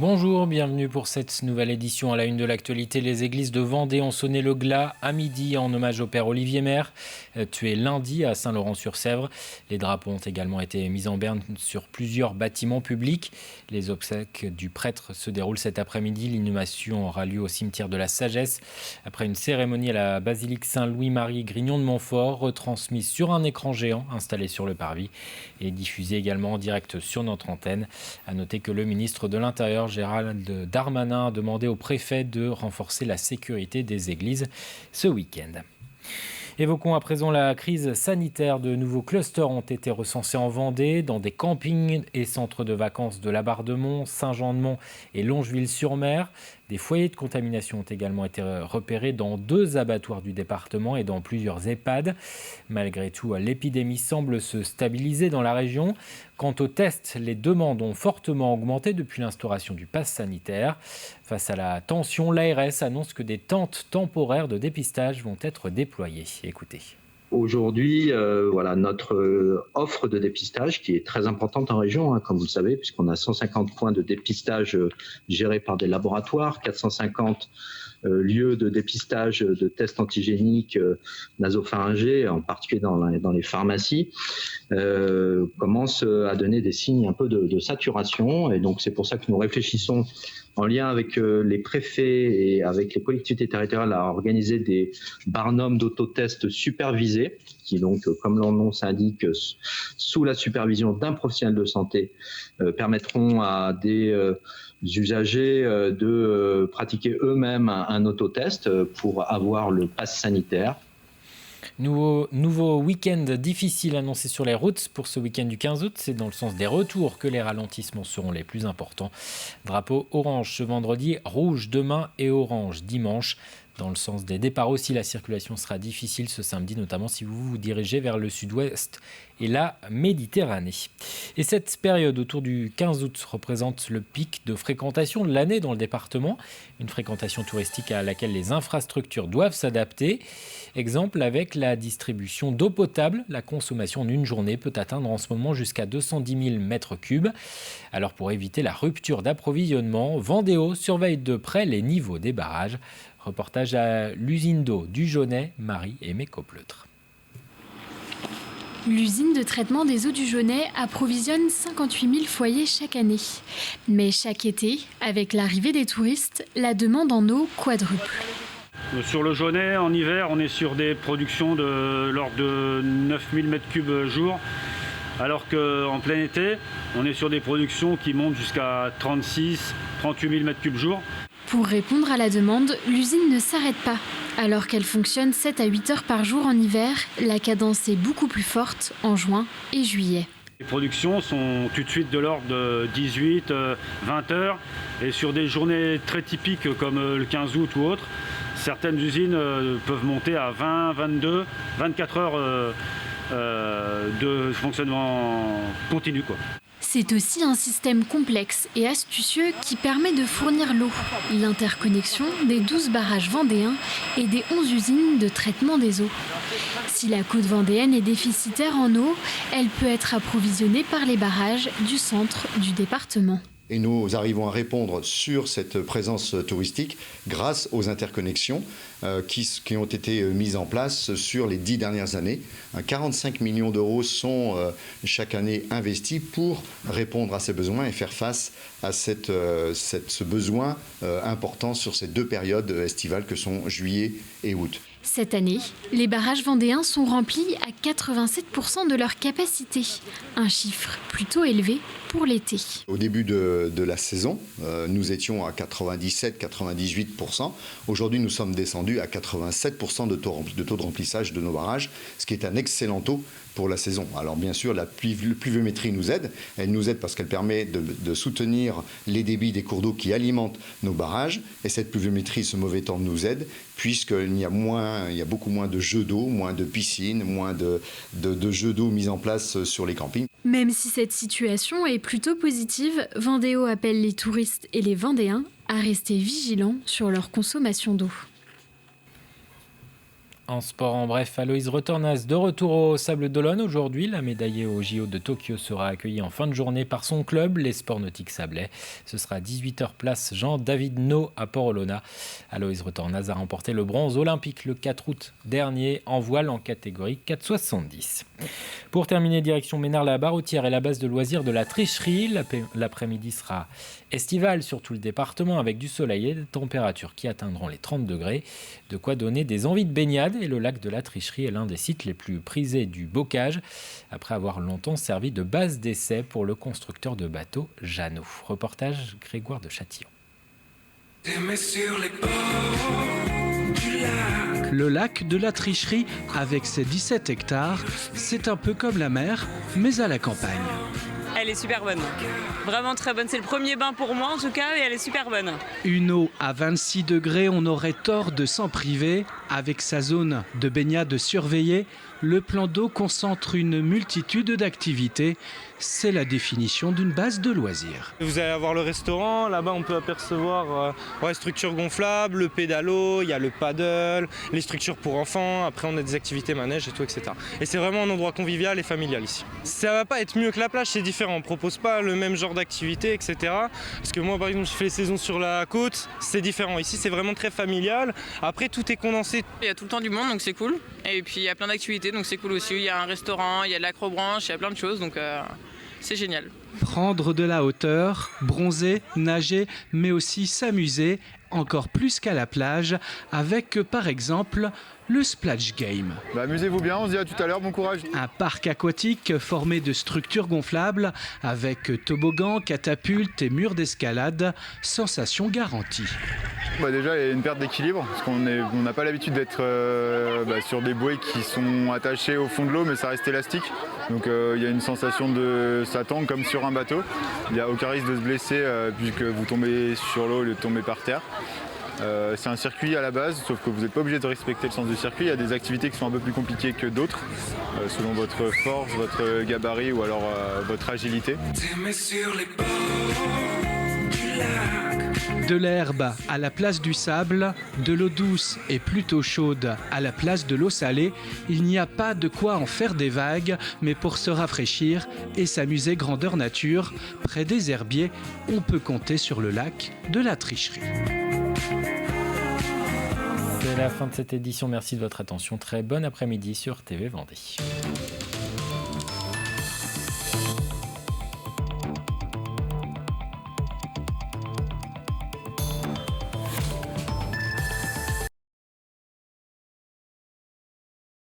Bonjour, bienvenue pour cette nouvelle édition à la une de l'actualité. Les églises de Vendée ont sonné le glas à midi en hommage au père Olivier Maire, tué lundi à Saint-Laurent-sur-Sèvre. Les drapeaux ont également été mis en berne sur plusieurs bâtiments publics. Les obsèques du prêtre se déroulent cet après-midi. L'inhumation aura lieu au cimetière de la Sagesse après une cérémonie à la basilique Saint-Louis-Marie Grignon de Montfort, retransmise sur un écran géant installé sur le parvis et diffusée également en direct sur notre antenne. À noter que le ministre de l'Intérieur, Gérald Darmanin, a demandé au préfet de renforcer la sécurité des églises ce week-end. Évoquons à présent la crise sanitaire. De nouveaux clusters ont été recensés en Vendée, dans des campings et centres de vacances de Labardemont, Saint-Jean-de-Mont et Longeville-sur-Mer. Des foyers de contamination ont également été repérés dans 2 abattoirs du département et dans plusieurs EHPAD. Malgré tout, l'épidémie semble se stabiliser dans la région. Quant aux tests, les demandes ont fortement augmenté depuis l'instauration du pass sanitaire. Face à la tension, l'ARS annonce que des tentes temporaires de dépistage vont être déployées. Écoutez. Aujourd'hui, notre offre de dépistage qui est très importante en région, comme vous le savez, puisqu'on a 150 points de dépistage gérés par des laboratoires, 450 lieux de dépistage de tests antigéniques nasopharyngés, en particulier dans les pharmacies, commence à donner des signes un peu de saturation. Et donc c'est pour ça que nous réfléchissons en lien avec les préfets et avec les collectivités territoriales à organiser des barnums d'autotest supervisés qui donc, comme leur nom s'indique, sous la supervision d'un professionnel de santé, permettront à des usagers de pratiquer eux-mêmes un autotest pour avoir le pass sanitaire. Nouveau week-end difficile annoncé sur les routes pour ce week-end du 15 août. C'est dans le sens des retours que les ralentissements seront les plus importants. Drapeau orange ce vendredi, rouge demain et orange dimanche. Dans le sens des départs aussi, la circulation sera difficile ce samedi, notamment si vous vous dirigez vers le sud-ouest et la Méditerranée. Et cette période autour du 15 août représente le pic de fréquentation de l'année dans le département. Une fréquentation touristique à laquelle les infrastructures doivent s'adapter. Exemple avec la distribution d'eau potable. La consommation en une journée peut atteindre en ce moment jusqu'à 210 000 mètres cubes. Alors pour éviter la rupture d'approvisionnement, Vendéo surveille de près les niveaux des barrages. Reportage à l'usine d'eau du Jaunet, Marie-Aimée Copleutre. L'usine de traitement des eaux du Jaunet approvisionne 58 000 foyers chaque année. Mais chaque été, avec l'arrivée des touristes, la demande en eau quadruple. Sur le Jaunet, en hiver, on est sur des productions de l'ordre de 9 000 m3 jour, alors qu'en plein été, on est sur des productions qui montent jusqu'à 36 38 000 m3 jour. Pour répondre à la demande, l'usine ne s'arrête pas. Alors qu'elle fonctionne 7 à 8 heures par jour en hiver, la cadence est beaucoup plus forte en juin et juillet. Les productions sont tout de suite de l'ordre de 18, 20 heures. Et sur des journées très typiques comme le 15 août ou autre, certaines usines peuvent monter à 20, 22, 24 heures de fonctionnement continu, quoi. C'est aussi un système complexe et astucieux qui permet de fournir l'eau. L'interconnexion des 12 barrages vendéens et des 11 usines de traitement des eaux. Si la côte vendéenne est déficitaire en eau, elle peut être approvisionnée par les barrages du centre du département. Et nous arrivons à répondre sur cette présence touristique grâce aux interconnexions qui ont été mises en place sur les 10 dernières années. 45 millions d'euros sont chaque année investis pour répondre à ces besoins et faire face à ce besoin important sur ces 2 périodes estivales que sont juillet et août. Cette année, les barrages vendéens sont remplis à 87% de leur capacité, un chiffre plutôt élevé pour l'été. Au début de la saison, nous étions à 97-98%. Aujourd'hui, nous sommes descendus à 87% de taux de remplissage de nos barrages, ce qui est un excellent taux pour la saison. Alors bien sûr, la pluviométrie nous aide. Elle nous aide parce qu'elle permet de soutenir les débits des cours d'eau qui alimentent nos barrages. Et cette pluviométrie, ce mauvais temps nous aide puisqu'il y a beaucoup moins de jeux d'eau, moins de piscines, moins de jeux d'eau mis en place sur les campings. Même si cette situation est plutôt positive, Vendéo appelle les touristes et les Vendéens à rester vigilants sur leur consommation d'eau. En sport, en bref, Aloïse Retornaz de retour au Sable d'Olonne aujourd'hui. La médaillée au JO de Tokyo sera accueillie en fin de journée par son club, les Sports Nautiques Sablais. Ce sera à 18h place Jean-David No à Port-Olona. Aloïse Retornaz a remporté le bronze olympique le 4 août dernier en voile en catégorie 4,70. Pour terminer, direction Ménard-la-Barroutière et la base de loisirs de la Tricherie. L'après-midi sera estivale sur tout le département avec du soleil et des températures qui atteindront les 30 degrés. De quoi donner des envies de baignade. Et le lac de la Tricherie est l'un des sites les plus prisés du bocage, après avoir longtemps servi de base d'essai pour le constructeur de bateaux Jeannot. Reportage Grégoire de Châtillon. Le lac de la Tricherie, avec ses 17 hectares, c'est un peu comme la mer, mais à la campagne. Elle est super bonne, vraiment très bonne. C'est le premier bain pour moi en tout cas et elle est super bonne. Une eau à 26 degrés, on aurait tort de s'en priver. Avec sa zone de baignade surveillée, le plan d'eau concentre une multitude d'activités. C'est la définition d'une base de loisirs. Vous allez avoir le restaurant, là-bas on peut apercevoir structures gonflables, le pédalo, il y a le paddle, les structures pour enfants, après on a des activités manège et tout, etc. Et c'est vraiment un endroit convivial et familial ici. Ça va pas être mieux que la plage, c'est différent, on propose pas le même genre d'activité, etc. Parce que moi par exemple je fais les saisons sur la côte, c'est différent. Ici c'est vraiment très familial, après tout est condensé. Il y a tout le temps du monde donc c'est cool. Et puis il y a plein d'activités donc c'est cool aussi. Il y a un restaurant, il y a de l'acrobranche, il y a plein de choses donc c'est génial. Prendre de la hauteur, bronzer, nager, mais aussi s'amuser, encore plus qu'à la plage, avec par exemple le Splash Game. Amusez-vous bien, on se dit à tout à l'heure, bon courage. Un parc aquatique formé de structures gonflables avec toboggan, catapulte et murs d'escalade, sensation garantie. Déjà, il y a une perte d'équilibre, parce qu'on n'a pas l'habitude d'être sur des bouées qui sont attachées au fond de l'eau, mais ça reste élastique. Donc il y a une sensation de ça tangue comme sur un bateau. Il n'y a aucun risque de se blesser puisque vous tombez sur l'eau au lieu de tomber par terre. C'est un circuit à la base, sauf que vous n'êtes pas obligé de respecter le sens du circuit. Il y a des activités qui sont un peu plus compliquées que d'autres, selon votre force, votre gabarit ou alors votre agilité. De l'herbe à la place du sable, de l'eau douce et plutôt chaude à la place de l'eau salée, il n'y a pas de quoi en faire des vagues, mais pour se rafraîchir et s'amuser grandeur nature, près des herbiers, on peut compter sur le lac de la Tricherie. C'est la fin de cette édition, merci de votre attention, très bon après-midi sur TV Vendée.